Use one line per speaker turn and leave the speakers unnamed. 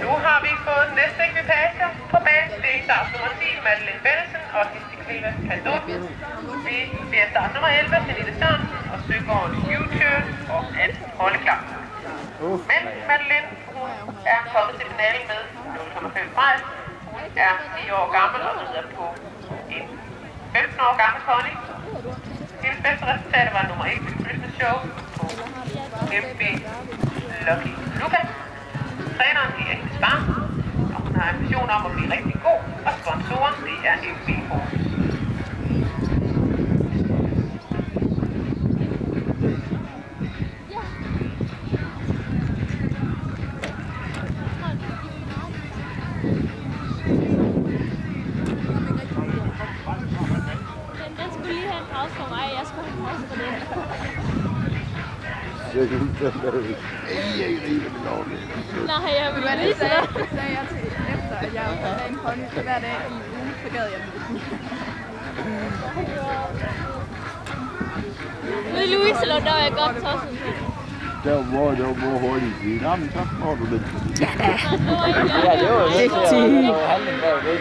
Nu har vi fået næste ekvipager på banen. Det er start nummer 10, Madeleine Bennesen og Histikriva Kandoten. Vi er start nummer 11, Pernille Sørensen og Søgaard U-turn og at holde klar. Men Madeleine, hun er kommet til finalen med 0,5 fejl. Hun er 10 år gammel og rider på en 15 år gammel pony. Hendes bedste resultat var nummer 1 i Christmas Show på MB Lucky Luca. Træneren er hendes far, og hun har ambition om at blive rigtig god, og sponsoren det er MB Horses.
Den skulle lige have en pause for mig, jeg skulle have en pause for det.
Jeg kan ikke lade det.
Nej, jeg vil lige
sagde jeg til efter, at jeg havde en pony hver dag i ugen, så gad jeg det.
Ude i Louiselund, der var jeg godt tosset.
Der var hurtigt sige, nå, men så får du lidt.
Ja, det var
det var jo halvdelen bag det.